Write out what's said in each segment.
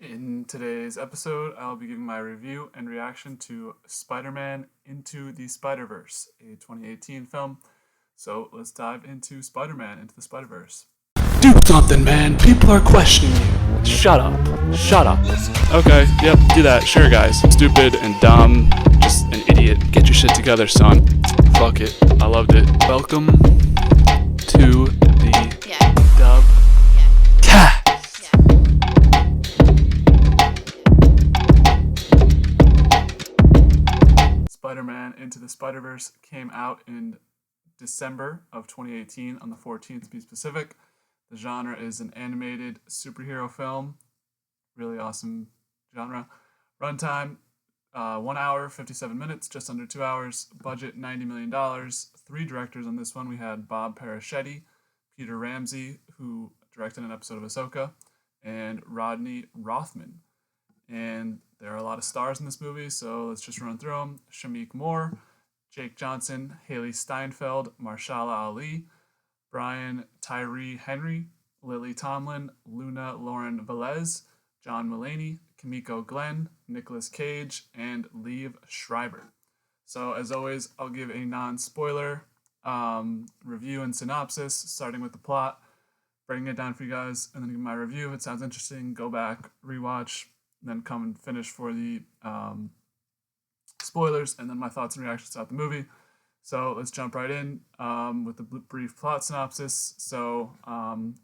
In today's episode, I'll be giving my review and reaction to Spider-Man Into the Spider-Verse, a 2018 film. So let's dive into Spider-Man Into the Spider-Verse. Do something, man. People are questioning you. Shut up. Shut up. Okay, yep, do that. Sure, guys. Stupid and dumb. Just an idiot. Get your shit together, son. Fuck it. I loved it. Welcome to the dub cast. Spider-Man Into the Spider-Verse came out in December of 2018 on the 14th to be specific. The genre is an animated superhero film. Really awesome genre. Runtime 1 hour, 57 minutes, just under 2 hours. Budget $90 million. Three directors on this one. We had Bob Paraschetti, Peter Ramsey, who directed an episode of Ahsoka, and Rodney Rothman. And there are a lot of stars in this movie, so let's just run through them. Shamik Moore, Jake Johnson, Haley Steinfeld, Marshala Ali, Brian Tyree Henry, Lily Tomlin, Luna Lauren Velez, John Mulaney, Kimiko Glenn, Nicolas Cage, and Liev Schreiber. So as always, I'll give a non-spoiler review and synopsis, starting with the plot, breaking it down for you guys, and then give my review. If it sounds interesting, go back, rewatch, then come and finish for the spoilers, and then my thoughts and reactions about the movie. So let's jump right in with the brief plot synopsis. So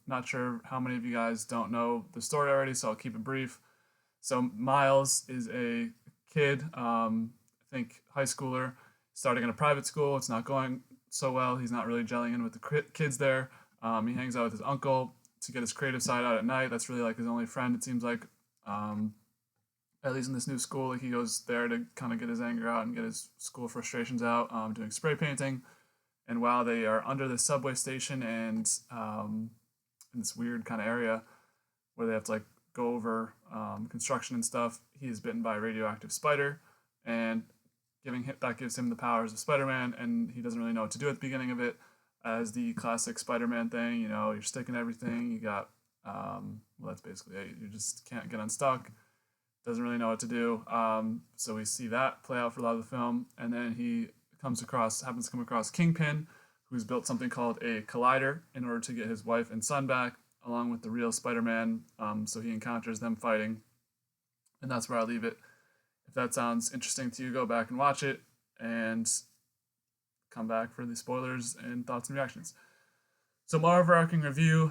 not sure how many of you guys don't know the story already, so I'll keep it brief. So Miles is a kid, I think high schooler, starting in a private school. It's not going so well. He's not really gelling in with the kids there. He hangs out with his uncle to get his creative side out at night. That's really like his only friend, it seems like. At least in this new school, like he goes there to kind of get his anger out and get his school frustrations out, doing spray painting. And while they are under the subway station and in this weird kind of area where they have to like go over construction and stuff, he is bitten by a radioactive spider, and that gives him the powers of Spider-Man, and he doesn't really know what to do at the beginning of it, as the classic Spider-Man thing. You know, you're sticking everything. You got well, that's basically it. You just can't get unstuck. Doesn't really know what to do. So we see that play out for a lot of the film, and then he happens to come across Kingpin, who's built something called a collider in order to get his wife and son back, along with the real Spider-Man. So he encounters them fighting, and that's where I leave it. If that sounds interesting to you, go back and watch it, and come back for the spoilers and thoughts and reactions. So my overarching review.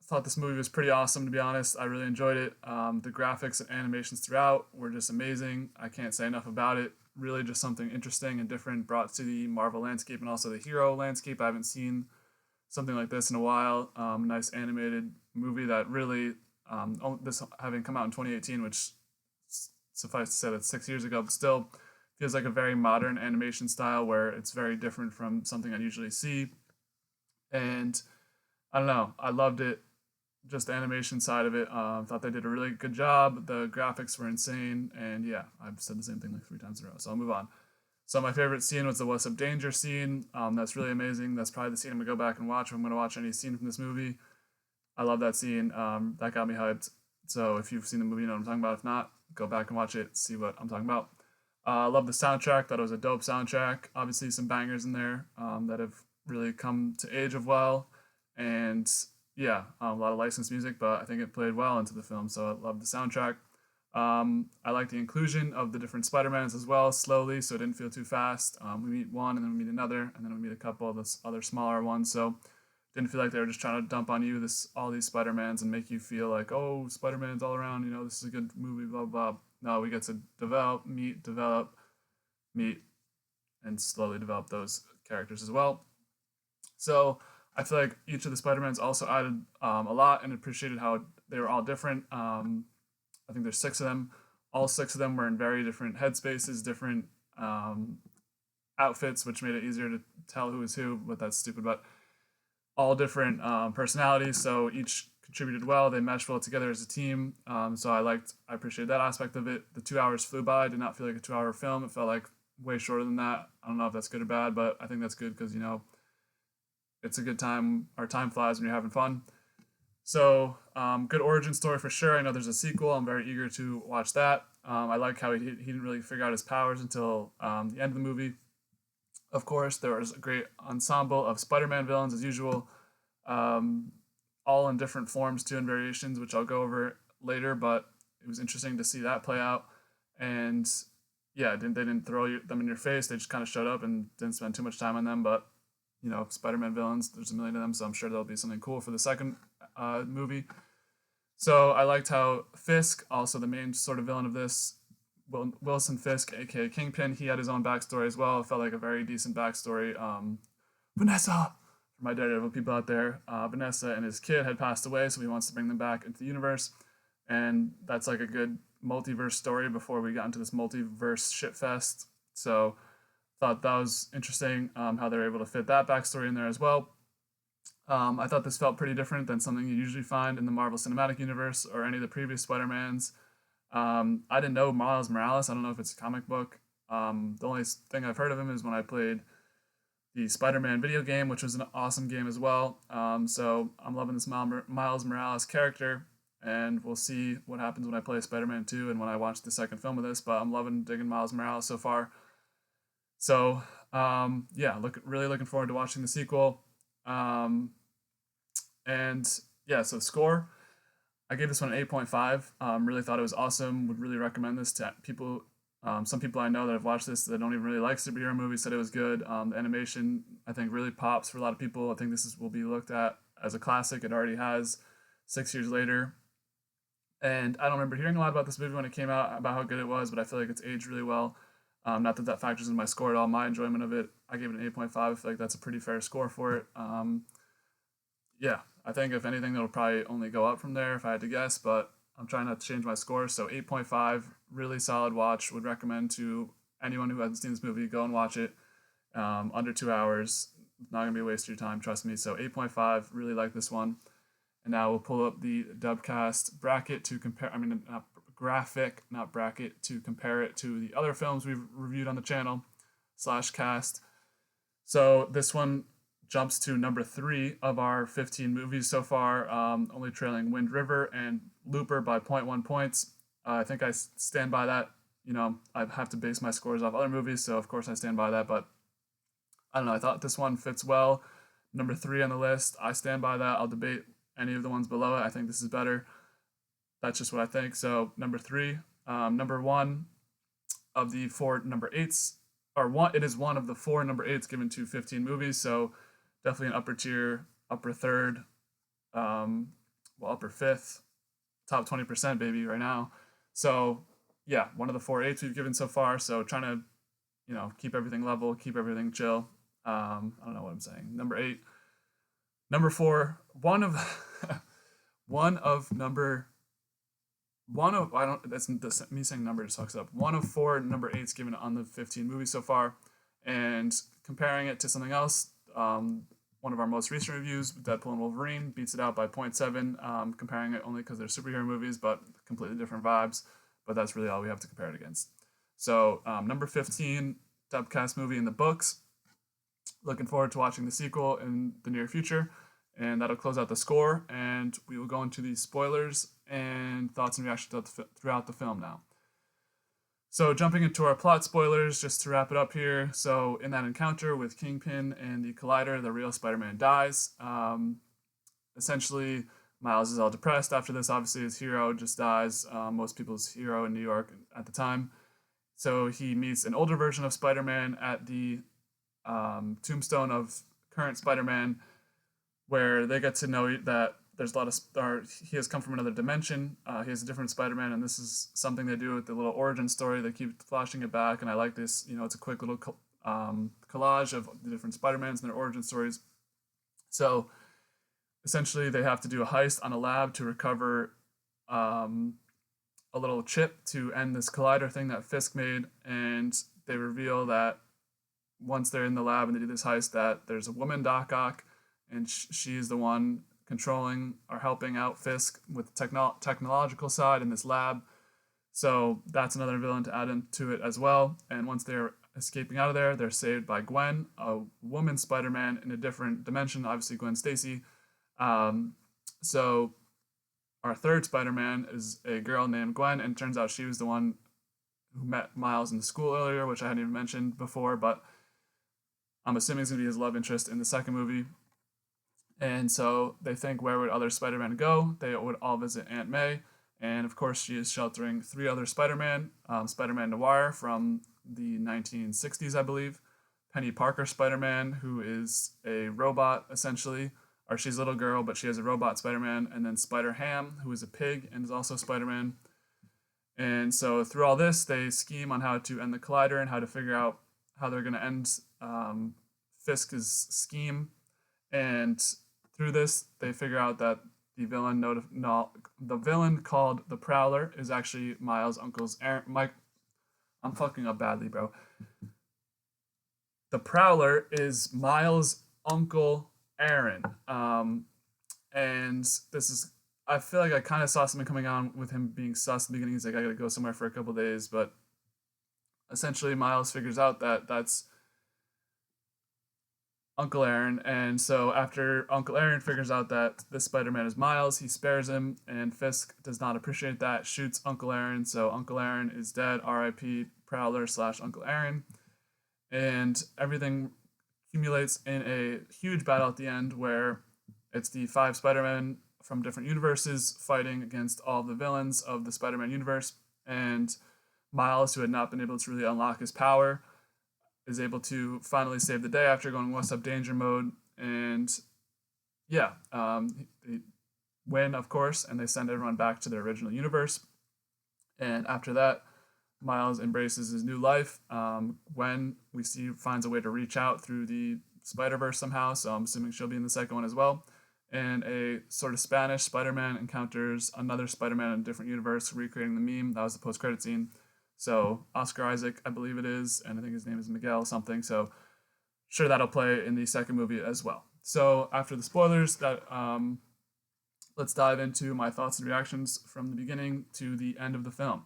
Thought this movie was pretty awesome, to be honest. I really enjoyed it. The graphics and animations throughout were just amazing. I can't say enough about it. Really just something interesting and different brought to the Marvel landscape and also the hero landscape. I haven't seen something like this in a while. Nice animated movie that really, this having come out in 2018, which suffice to say that's 6 years ago, but still feels like a very modern animation style where it's very different from something I usually see. And I don't know, I loved it. Just the animation side of it, thought they did a really good job. The graphics were insane, and yeah, I've said the same thing like 3 times in a row, so I'll move on. So my favorite scene was the What's Up Danger scene. That's really amazing. That's probably the scene I'm gonna go back and watch if I'm gonna watch any scene from this movie. I love that scene. That got me hyped. So if you've seen the movie, you know what I'm talking about. If not, go back and watch it, see what I'm talking about. I love the soundtrack. Thought it was a dope soundtrack. Obviously, some bangers in there that have really come to age of well, and yeah, a lot of licensed music, but I think it played well into the film, so I love the soundtrack. I like the inclusion of the different Spider-Mans as well, slowly, so it didn't feel too fast. We meet one, and then we meet another, and then we meet a couple of the other smaller ones, so didn't feel like they were just trying to dump on you all these Spider-Mans and make you feel like, oh, Spider-Man's all around, you know, this is a good movie, blah, blah. No, we get to meet, and slowly develop those characters as well. So I feel like each of the Spider-Mans also added a lot, and appreciated how they were all different. I think there's 6 of them. All 6 of them were in very different headspaces, different outfits, which made it easier to tell who was who, but that's stupid. But all different personalities, so each contributed well. They meshed well together as a team. So I appreciated that aspect of it. The 2 hours flew by. Did not feel like a 2-hour film. It felt like way shorter than that. I don't know if that's good or bad, but I think that's good because, you know, it's a good time, or time flies when you're having fun. So, good origin story for sure. I know there's a sequel. I'm very eager to watch that. I like how he didn't really figure out his powers until the end of the movie. Of course, there was a great ensemble of Spider-Man villains as usual, um, all in different forms too and variations, which I'll go over later. But it was interesting to see that play out. And yeah, they didn't throw them in your face. They just kind of showed up and didn't spend too much time on them. But Spider-Man villains, there's a million of them, so I'm sure there'll be something cool for the second movie. So I liked how Fisk, also the main sort of villain of this, Wilson Fisk, aka Kingpin, he had his own backstory as well. It felt like a very decent backstory. Vanessa, for my Daredevil people out there, Vanessa and his kid had passed away, so he wants to bring them back into the universe, and that's like a good multiverse story before we got into this multiverse shitfest. So thought that was interesting how they were able to fit that backstory in there as well. I thought this felt pretty different than something you usually find in the Marvel Cinematic Universe or any of the previous Spider-Mans. I didn't know Miles Morales. I don't know if it's a comic book. The only thing I've heard of him is when I played the Spider-Man video game, which was an awesome game as well. So I'm loving this Miles Morales character, and we'll see what happens when I play Spider-Man 2 and when I watch the second film of this. But I'm digging Miles Morales so far. So yeah, really looking forward to watching the sequel. And yeah, so score, I gave this one an 8.5. Really thought it was awesome. Would really recommend this to people. Some people I know that have watched this that don't even really like superhero movies said it was good. The animation, I think, really pops for a lot of people. I think will be looked at as a classic. It already has 6 years later. And I don't remember hearing a lot about this movie when it came out, about how good it was, but I feel like it's aged really well. Not that that factors in my score at all. My enjoyment of it, I gave it an 8.5. I feel like that's a pretty fair score for it. Yeah, I think if anything, it'll probably only go up from there if I had to guess, but I'm trying not to change my score. So 8.5, really solid watch. Would recommend to anyone who hasn't seen this movie, go and watch it. Under 2 hours. Not going to be a waste of your time, trust me. So 8.5, really like this one. And now we'll pull up the Dubcast bracket to compare, not graphic, not bracket, to compare it to the other films we've reviewed on the channel / cast. So this one jumps to number 3 of our 15 movies so far, only trailing Wind River and Looper by 0.1 points. I think I stand by that. I have to base my scores off other movies, so of course I stand by that, but I don't know. I thought this one fits well. Number 3 on the list. I stand by that. I'll debate any of the ones below it. I think this is better. That's just what I think. So number 3, number 1 of the 4 number 8s, or one. It is one of the 4 number 8s given to 15 movies. So definitely an upper tier, upper third, upper fifth, top 20% baby right now. So yeah, one of the 4 8s we've given so far. So trying to keep everything level, keep everything chill. I don't know what I'm saying. Number 8, number 4, one of I don't, that's me saying number just fucks up. One of 4 number 8s given on the 15 movies so far, and comparing it to something else. One of our most recent reviews, Deadpool and Wolverine, beats it out by 0.7. Comparing it only because they're superhero movies, but completely different vibes. But that's really all we have to compare it against. So number 15, Dubcast movie in the books. Looking forward to watching the sequel in the near future. And that'll close out the score. And we will go into the spoilers and thoughts and reactions throughout the film now. So jumping into our plot spoilers, just to wrap it up here. So in that encounter with Kingpin and the Collider, the real Spider-Man dies. Essentially, Miles is all depressed after this. Obviously, his hero just dies. Most people's hero in New York at the time. So he meets an older version of Spider-Man at the tombstone of current Spider-Man, where they get to know that there's a lot of, he has come from another dimension. He has a different Spider-Man, and this is something they do with the little origin story. They keep flashing it back, and I like this. It's a quick little collage of the different Spider-Mans and their origin stories. So essentially, they have to do a heist on a lab to recover a little chip to end this collider thing that Fisk made, and they reveal that once they're in the lab and they do this heist, that there's a woman, Doc Ock, and she's the one controlling or helping out Fisk with the technological side in this lab. So that's another villain to add into it as well. And once they're escaping out of there, they're saved by Gwen, a woman Spider-Man in a different dimension, obviously Gwen Stacy. So our third Spider-Man is a girl named Gwen, and it turns out she was the one who met Miles in the school earlier, which I hadn't even mentioned before, but I'm assuming it's going to be his love interest in the second movie. And so they think, where would other Spider-Man go? They would all visit Aunt May. And of course, she is sheltering three other Spider-Man. Spider-Man Noir from the 1960s, I believe. Penny Parker Spider-Man, who is a robot, essentially. Or she's a little girl, but she has a robot Spider-Man. And then Spider-Ham, who is a pig and is also Spider-Man. And so through all this, they scheme on how to end the Collider and how to figure out how they're going to end Fisk's scheme. And through this, they figure out that the villain called the Prowler is actually Miles' uncle's Aaron. Mike, I'm fucking up badly, bro. The Prowler is Miles' uncle Aaron, and this is. I feel like I kind of saw something coming on with him being sus at the beginning. He's like, I gotta go somewhere for a couple days, but essentially Miles figures out that that's Uncle Aaron, and so after Uncle Aaron figures out that this Spider-Man is Miles, he spares him, and Fisk does not appreciate that, shoots Uncle Aaron, so Uncle Aaron is dead, R.I.P. Prowler / Uncle Aaron, and everything accumulates in a huge battle at the end where it's the 5 Spider-Men from different universes fighting against all the villains of the Spider-Man universe, and Miles, who had not been able to really unlock his power, is able to finally save the day after going what's up danger mode, and yeah, they win, of course, and they send everyone back to their original universe. And after that, Miles embraces his new life. When we see finds a way to reach out through the Spider-Verse somehow, so I'm assuming she'll be in the second one as well. And a sort of Spanish Spider-Man encounters another Spider-Man in a different universe, recreating the meme. That was the post-credit scene. So Oscar Isaac, I believe it is, and I think his name is Miguel something. So sure, that'll play in the second movie as well. So after the spoilers, let's dive into my thoughts and reactions from the beginning to the end of the film.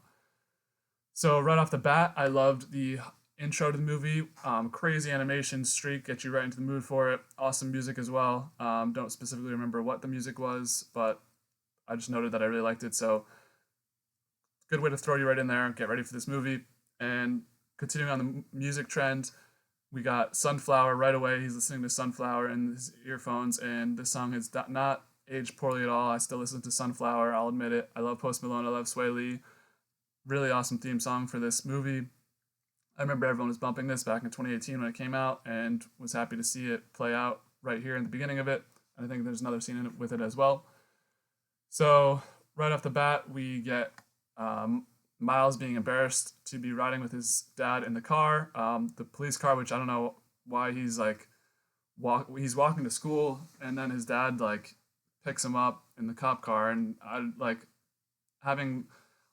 So right off the bat, I loved the intro to the movie. Crazy animation streak, get you right into the mood for it. Awesome music as well. Don't specifically remember what the music was, but I just noted that I really liked it. So good way to throw you right in there, get ready for this movie. And continuing on the music trend, we got Sunflower right away. He's listening to Sunflower in his earphones, and this song has not aged poorly at all. I still listen to Sunflower, I'll admit it. I love Post Malone, I love Sway Lee. Really awesome theme song for this movie. I remember everyone was bumping this back in 2018 when it came out, and was happy to see it play out right here in the beginning of it. And I think there's another scene in it with it as well. So right off the bat, we get Miles being embarrassed to be riding with his dad in the car, the police car, which I don't know why he's like, he's walking to school, and then his dad like picks him up in the cop car, and I like having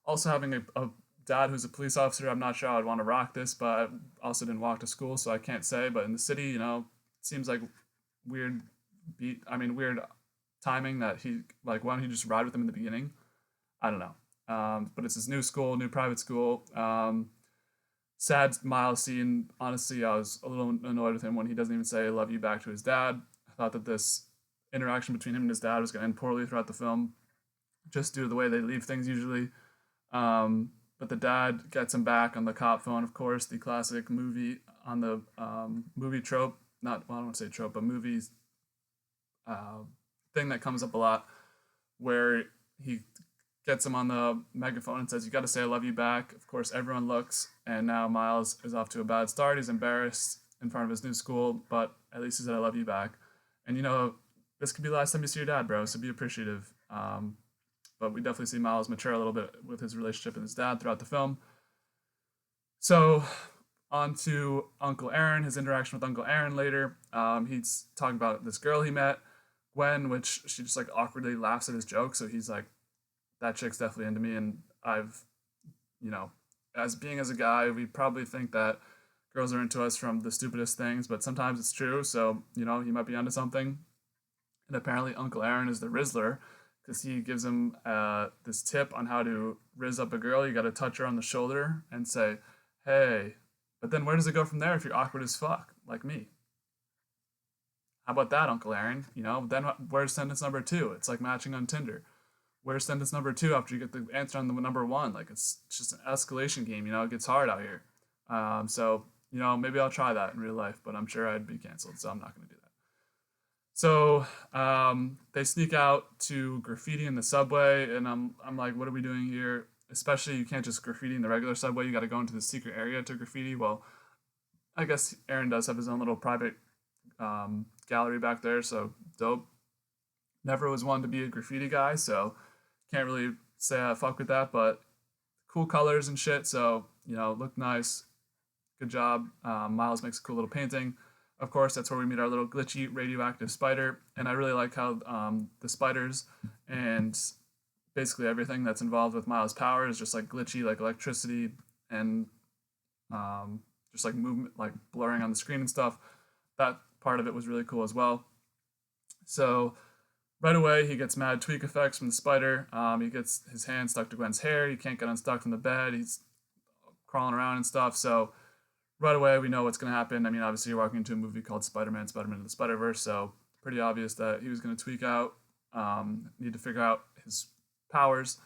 a dad who's a police officer. I'm not sure I'd want to rock this, but I also didn't walk to school, so I can't say. But in the city, you know, it seems like weird weird timing that he like. Why don't he just ride with him in the beginning? I don't know. But it's his new school, new private school. Sad Miles scene. Honestly, I was a little annoyed with him when he doesn't even say "I love you" back to his dad. I thought that this interaction between him and his dad was going to end poorly throughout the film, just due to the way they leave things usually. But the dad gets him back on the cop phone, of course, the classic movie on the movie trope. Not, well, I don't want to say trope, but movies thing that comes up a lot, where he gets him on the megaphone and says, "You got to say I love you back." Of course, everyone looks, and now Miles is off to a bad start. He's embarrassed in front of his new school, but at least he said, "I love you back." And you know, this could be the last time you see your dad, bro, so be appreciative. But we definitely see Miles mature a little bit with his relationship with his dad throughout the film. So on to Uncle Aaron, his interaction with Uncle Aaron later. He's talking about this girl he met, Gwen, which she just like awkwardly laughs at his joke. So he's like, that chick's definitely into me. And I've, you know, as a guy, we probably think that girls are into us from the stupidest things, but sometimes it's true. So, you know, he might be onto something. And apparently Uncle Aaron is the Rizzler, because he gives him this tip on how to rizz up a girl. You got to touch her on the shoulder and say, "Hey." But then where does it go from there if you're awkward as fuck, like me? How about that, Uncle Aaron? Then where's sentence number two? It's like matching on Tinder. Where's sentence number two after you get the answer on the number one? Like it's just an escalation game. It gets hard out here. So maybe I'll try that in real life, but I'm sure I'd be canceled, so I'm not going to do that. So they sneak out to graffiti in the subway, and I'm like, what are we doing here? Especially you can't just graffiti in the regular subway. You got to go into the secret area to graffiti. Well, I guess Aaron does have his own little private gallery back there, so dope. Never was one to be a graffiti guy, so can't really say I fuck with that, but cool colors and shit, so looked nice. Good job. Miles makes a cool little painting. Of course, that's where we meet our little glitchy radioactive spider, and I really like how the spiders and basically everything that's involved with Miles' power is just like glitchy, like electricity and just like movement, like blurring on the screen and stuff. That part of it was really cool as well. So right away, he gets mad tweak effects from the spider. He gets his hand stuck to Gwen's hair. He can't get unstuck from the bed. He's crawling around and stuff. So right away, we know what's going to happen. I mean, obviously, you're walking into a movie called Spider-Man in the Spider-Verse, so pretty obvious that he was going to tweak out, need to figure out his powers.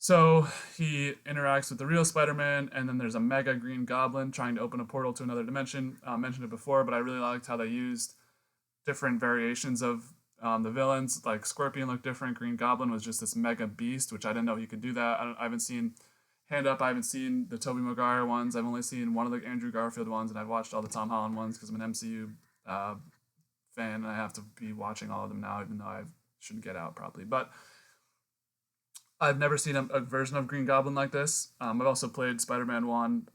So he interacts with the real Spider-Man, and then there's a mega green goblin trying to open a portal to another dimension. I mentioned it before, but I really liked how they used different variations of the villains. Like Scorpion looked different. Green Goblin was just this mega beast, which I didn't know he could do that. I haven't seen Hand Up. I haven't seen the Tobey Maguire ones. I've only seen one of the Andrew Garfield ones, and I've watched all the Tom Holland ones because I'm an MCU fan, and I have to be watching all of them now, even though I shouldn't get out probably. But I've never seen a version of Green Goblin like this. I've also played Spider-Man 1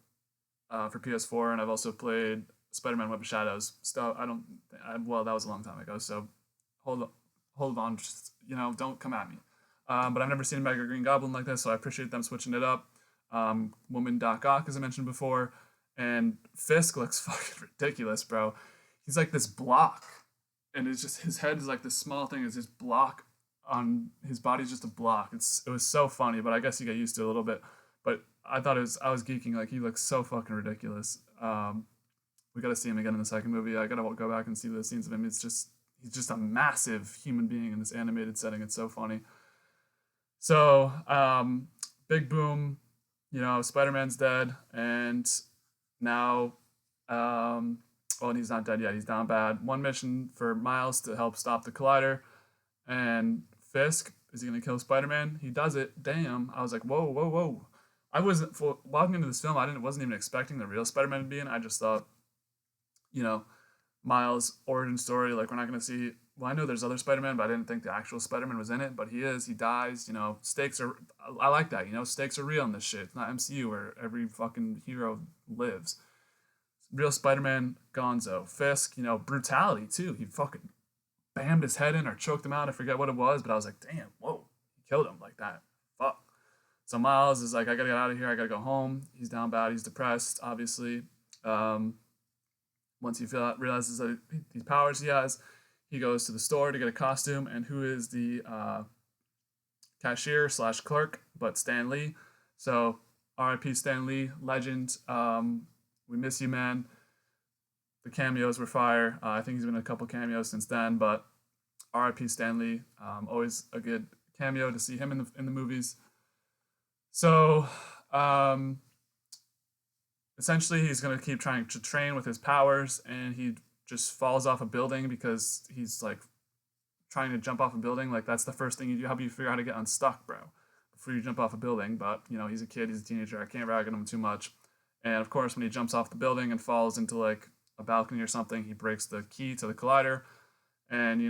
for PS4, and I've also played Spider-Man Web of Shadows. So well, that was a long time ago, so hold on, just, don't come at me. But I've never seen a Mega Green Goblin like this, so I appreciate them switching it up. Woman Doc Ock, as I mentioned before, and Fisk looks fucking ridiculous, bro. He's like this block, and it's just his head is like this small thing. Is this block on his body's just a block. It was so funny, but I guess you get used to it a little bit. But I was geeking. Like, he looks so fucking ridiculous. We got to see him again in the second movie. I gotta go back and see the scenes of him. He's just a massive human being in this animated setting. It's so funny. So big boom, Spider-Man's dead, and now and he's not dead yet. He's down bad. One mission for Miles to help stop the collider, and Fisk, is he gonna kill Spider-Man? He does it. Damn! I was like, whoa, whoa, whoa. I wasn't walking into this film. Wasn't even expecting the real Spider-Man to be in. I just thought, Miles' origin story. Like, we're not gonna see. Well, I know there's other Spider-Man, but I didn't think the actual Spider-Man was in it. But he is. He dies. Stakes are. I like that. Stakes are real in this shit. It's not MCU where every fucking hero lives. Real Spider-Man, Gonzo. Fisk, brutality too. He fucking bammed his head in or choked him out. I forget what it was, but I was like, damn, whoa, he killed him like that. Fuck. So Miles is like, I gotta get out of here. I gotta go home. He's down bad. He's depressed, obviously. Once he realizes that these powers he has, he goes to the store to get a costume. And who is the cashier / clerk? But Stan Lee. So R.I.P. Stan Lee, legend. We miss you, man. The cameos were fire. I think he's been in a couple cameos since then, but R.I.P. Stan Lee. Always a good cameo to see him in the movies. So essentially, he's going to keep trying to train with his powers, and he just falls off a building because he's like trying to jump off a building. Like, that's the first thing you do. How do you figure out how to get unstuck, bro, before you jump off a building? But he's a kid, he's a teenager. I can't rag on him too much. And of course, when he jumps off the building and falls into like a balcony or something, he breaks the key to the collider. And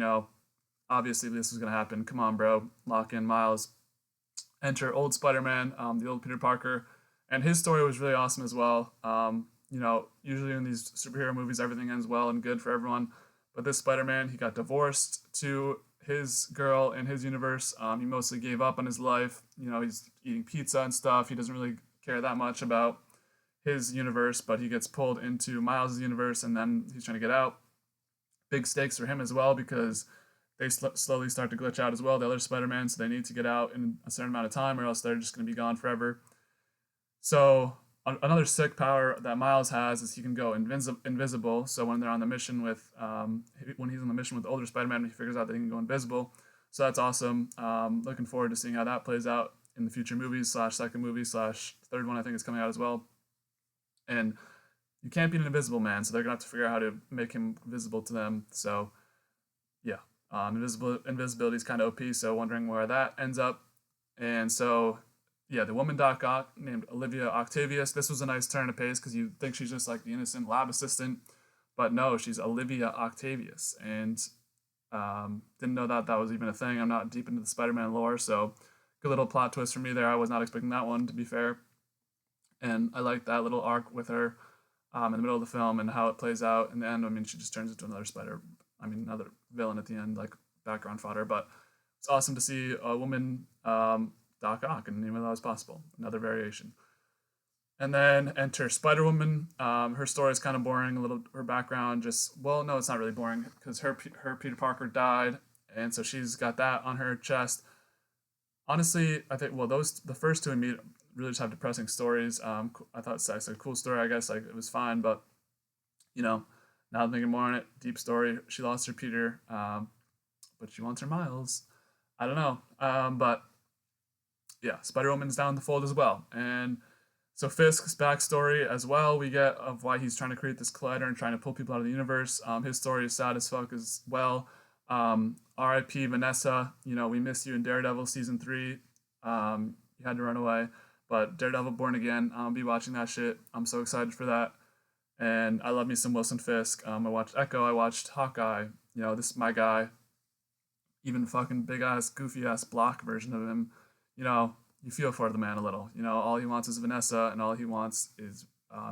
obviously this is gonna happen. Come on, bro, lock in Miles. Enter old Spider-Man, the old Peter Parker, and his story was really awesome as well. Usually in these superhero movies, everything ends well and good for everyone, but this Spider-Man, he got divorced to his girl in his universe. He mostly gave up on his life. He's eating pizza and stuff. He doesn't really care that much about his universe, but he gets pulled into Miles' universe, and then he's trying to get out. Big stakes for him as well, because they slowly start to glitch out as well, the other Spider-Man, so they need to get out in a certain amount of time, or else they're just going to be gone forever. So Another sick power that Miles has is he can go invisible. So when they're on the mission with, when he's on the mission with the older Spider-Man, he figures out that he can go invisible. So that's awesome. Looking forward to seeing how that plays out in the future movies slash second movie slash third one I think is coming out as well. And you can't beat an invisible man, so they're gonna have to figure out how to make him visible to them. So yeah, invisibility is kind of OP. So wondering where that ends up. And so yeah, the woman Doc Ock named Olivia Octavius. This was a nice turn of pace because you think she's just like the innocent lab assistant, but no, she's Olivia Octavius, and didn't know that that was even a thing. I'm not deep into the Spider-Man lore, so good little plot twist for me there. I was not expecting that one, to be fair, and I like that little arc with her in the middle of the film and how it plays out in the end. I mean, she just turns into another another villain at the end, like background fodder. But it's awesome to see a woman Doc Ock, and even though that was possible, another variation. And then enter Spider Woman. Her story is kind of boring. A little her background just well, no, it's not really boring because her Peter Parker died, and so she's got that on her chest. Honestly, I think well those the first two and me really just have depressing stories. I thought it's a cool story. I guess like it was fine, but you know, now I'm thinking more on it. Deep story. She lost her Peter, but she wants her Miles. I don't know, but yeah, Spider Woman's down the fold as well, and so Fisk's backstory as well, we get of why he's trying to create this collider and trying to pull people out of the universe. His story is sad as fuck as well. R.I.P. Vanessa. You know, we miss you in Daredevil season 3. You had to run away, but Daredevil Born Again. I'll be watching that shit. I'm so excited for that, and I love me some Wilson Fisk. I watched Echo. I watched Hawkeye. You know, this is my guy. Even fucking big ass, goofy ass block version of him. You know, you feel for the man a little. You know, all he wants is Vanessa, and all he wants is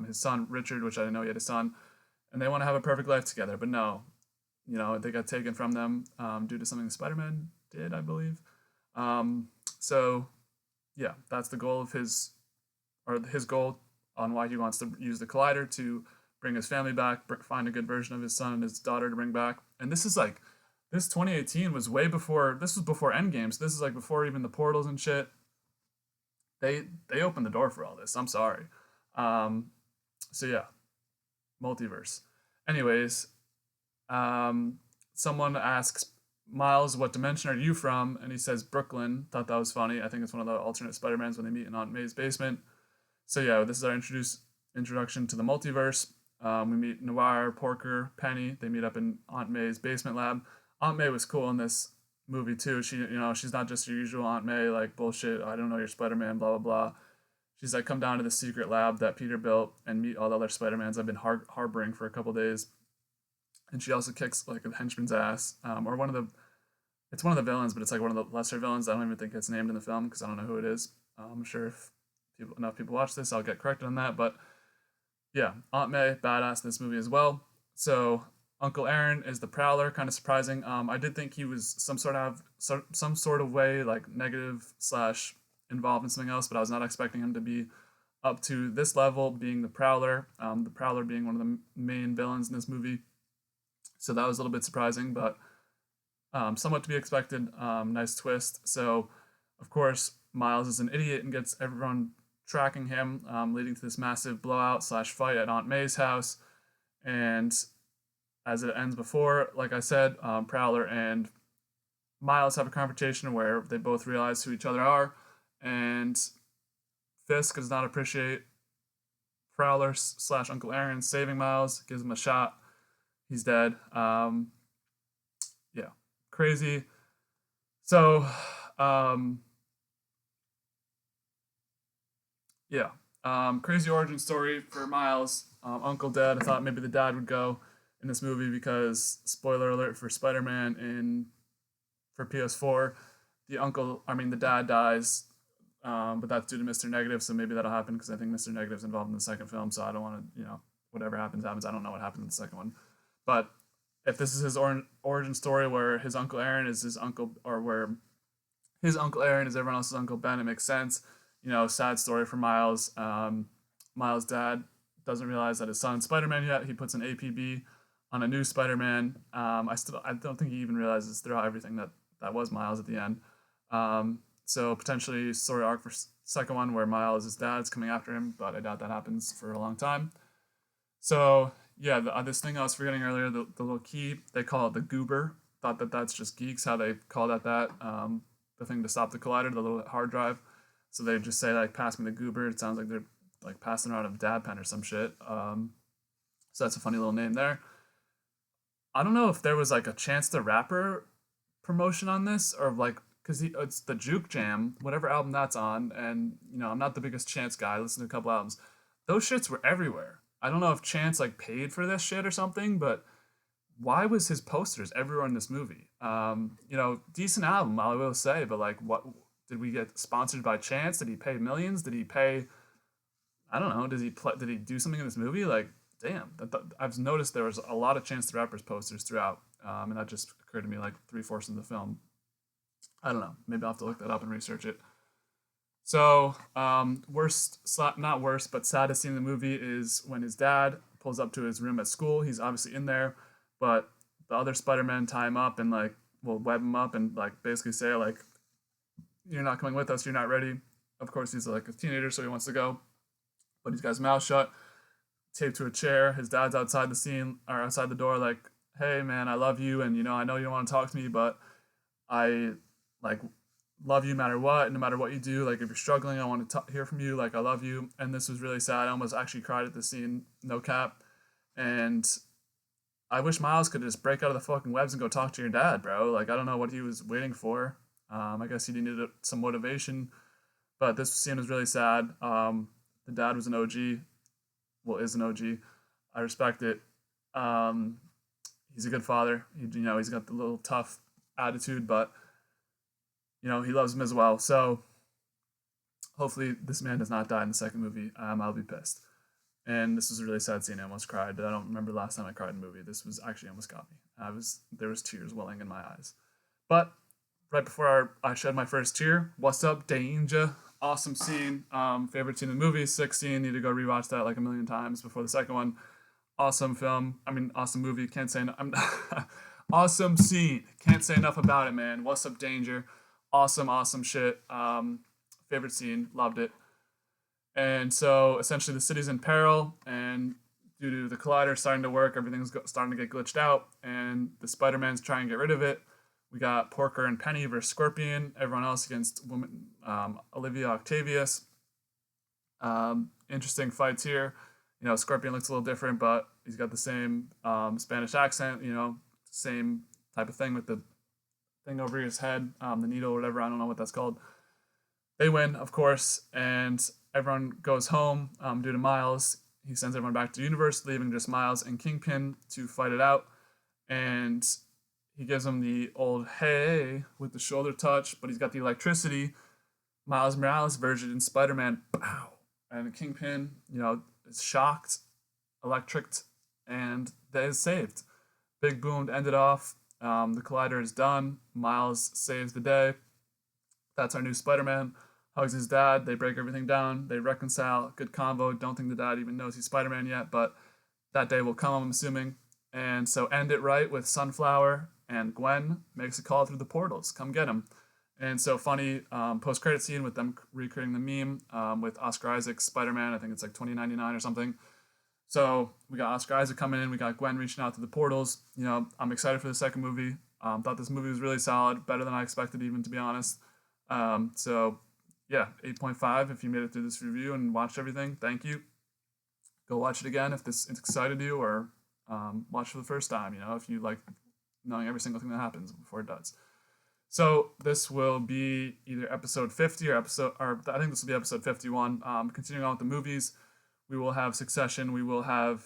his son Richard, which I didn't know he had a son, and they want to have a perfect life together. But no, you know, they got taken from them due to something Spider-Man did, I believe. So yeah, that's the goal of his goal on why he wants to use the collider to bring his family back, find a good version of his son and his daughter to bring back. And this is like, this 2018 was way before. This was before Endgame. So this is like before even the portals and shit. They opened the door for all this. I'm sorry. So yeah, multiverse. Anyways, someone asks Miles, "What dimension are you from?" And he says Brooklyn. Thought that was funny. I think it's one of the alternate Spider-Mans when they meet in Aunt May's basement. So yeah, this is our introduction to the multiverse. We meet Noir, Porker, Penny. They meet up in Aunt May's basement lab. Aunt May was cool in this movie too. She, you know, she's not just your usual Aunt May, like bullshit. I don't know your Spider-Man, blah blah blah. She's like, come down to the secret lab that Peter built and meet all the other Spider-Mans I've been harboring for a couple days. And she also kicks like a henchman's ass, or it's one of the villains, but it's like one of the lesser villains. I don't even think it's named in the film because I don't know who it is. I'm sure if enough people watch this, I'll get corrected on that. But yeah, Aunt May, badass in this movie as well. So Uncle Aaron is the Prowler, kind of surprising. I did think he was some sort of way like negative slash involved in something else, but I was not expecting him to be up to this level, being the Prowler. The Prowler being one of the main villains in this movie. So that was a little bit surprising, but somewhat to be expected. Nice twist. So, of course, Miles is an idiot and gets everyone tracking him, leading to this massive blowout slash fight at Aunt May's house. And as it ends before, like I said, Prowler and Miles have a confrontation where they both realize who each other are, and Fisk does not appreciate Prowler slash Uncle Aaron saving Miles, gives him a shot. He's dead. Yeah, crazy. So, yeah, crazy origin story for Miles. Uncle dead. I thought maybe the dad would go in this movie because spoiler alert for Spider-Man for PS4, the dad dies, but that's due to Mr. Negative. So maybe that'll happen because I think Mr. Negative's involved in the second film. So I don't want to, whatever happens. I don't know what happens in the second one. But if this is his origin story where his Uncle Aaron is his uncle, or where his Uncle Aaron is everyone else's Uncle Ben, it makes sense. Sad story for Miles. Miles' dad doesn't realize that his son's Spider-Man yet. He puts an APB on a new Spider-Man. I don't think he even realizes throughout everything that was Miles at the end. So potentially story arc for second one where Miles' his dad's coming after him, but I doubt that happens for a long time. So yeah, this thing I was forgetting earlier, the little key, they call it the goober. Thought that that's just geeks how they call that. The thing to stop the collider, the little hard drive. So they just say like, pass me the goober. It sounds like they're like passing around a dab pen or some shit. So that's a funny little name there. I don't know if there was like a Chance the Rapper promotion on this, or like, because it's the Juke Jam, whatever album that's on, and I'm not the biggest Chance guy. I listened to a couple albums. Those shits were everywhere. I don't know if Chance like paid for this shit or something, but why was his posters everywhere in this movie? Decent album, I will say, but like, what did we get sponsored by Chance? Did he pay millions? Did he pay? I don't know. Did he do something in this movie? Like, damn, I've noticed there was a lot of Chance the Rapper's posters throughout, and that just occurred to me like 3/4 of the film. I don't know. Maybe I'll have to look that up and research it. So, not worst, but saddest scene in the movie is when his dad pulls up to his room at school. He's obviously in there, but the other Spider-Men tie him up and like will web him up and like basically say like, "You're not coming with us. You're not ready." Of course, he's like a teenager, so he wants to go, but he's got his mouth shut, taped to a chair. His dad's outside the scene or outside the door, like, "Hey man, I love you, and I know you don't want to talk to me, but I like love you no matter what, and no matter what you do. Like if you're struggling, I want to hear from you. Like I love you." And this was really sad. I almost actually cried at the scene, no cap. And I wish Miles could just break out of the fucking webs and go talk to your dad, bro. Like I don't know what he was waiting for. I guess he needed some motivation, but this scene was really sad. The dad was an OG. Well, is an OG. I respect it. He's a good father. He's got the little tough attitude, but he loves him as well. So hopefully this man does not die in the second movie. I'll be pissed. And this was a really sad scene. I almost cried. I don't remember the last time I cried in a movie. This was actually almost got me. There was tears welling in my eyes. But right before I shed my first tear, what's up, Danger? Awesome scene. Favorite scene in the movie. Sick scene. Need to go rewatch that like a million times before the second one. Awesome film. Awesome movie. Can't say awesome scene. Can't say enough about it, man. What's up, Danger? Awesome shit. Favorite scene. Loved it. And so essentially the city's in peril, and due to the collider starting to work, everything's starting to get glitched out, and the Spider-Man's trying to get rid of it. We got Porker and Penny versus Scorpion. Everyone else against Olivia Octavius. Interesting fights here. Scorpion looks a little different, but he's got the same Spanish accent. Same type of thing with the thing over his head, the needle or whatever. I don't know what that's called. They win, of course, and everyone goes home due to Miles. He sends everyone back to the universe, leaving just Miles and Kingpin to fight it out. And he gives him the old hey with the shoulder touch, but he's got the electricity. Miles Morales version in Spider-Man, pow. And Kingpin, is shocked, electricked, and that is saved. Big boom to end it off. The collider is done. Miles saves the day. That's our new Spider-Man. Hugs his dad. They break everything down. They reconcile. Good convo. Don't think the dad even knows he's Spider-Man yet, but that day will come, I'm assuming. And so end it right with Sunflower, and Gwen makes a call through the portals. Come get him. And so funny post-credit scene with them recreating the meme with Oscar Isaac's Spider-Man. I think it's like $20.99 or something. So we got Oscar Isaac coming in. We got Gwen reaching out to the portals. I'm excited for the second movie. Thought this movie was really solid, better than I expected, even, to be honest. So yeah, 8.5 if you made it through this review and watched everything. Thank you. Go watch it again if this excited you, or watch for the first time, if you like knowing every single thing that happens before it does. So this will be either episode 50 or I think this will be episode 51. Continuing on with the movies, we will have Succession. We will have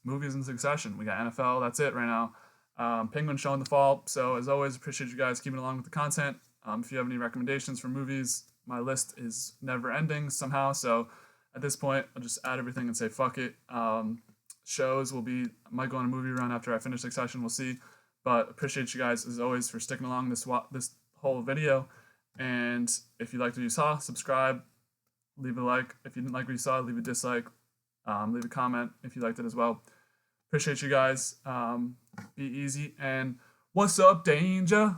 movies in succession. We got NFL. That's it right now. Penguin show in the fall. So as always, appreciate you guys keeping along with the content. If you have any recommendations for movies, my list is never ending somehow. So at this point, I'll just add everything and say fuck it. Shows I might go on a movie run after I finish Succession. We'll see. But appreciate you guys as always for sticking along this whole video. And if you liked what you saw, subscribe, leave a like. If you didn't like what you saw, leave a dislike. Leave a comment if you liked it as well. Appreciate you guys. Be easy, and what's up, Danger?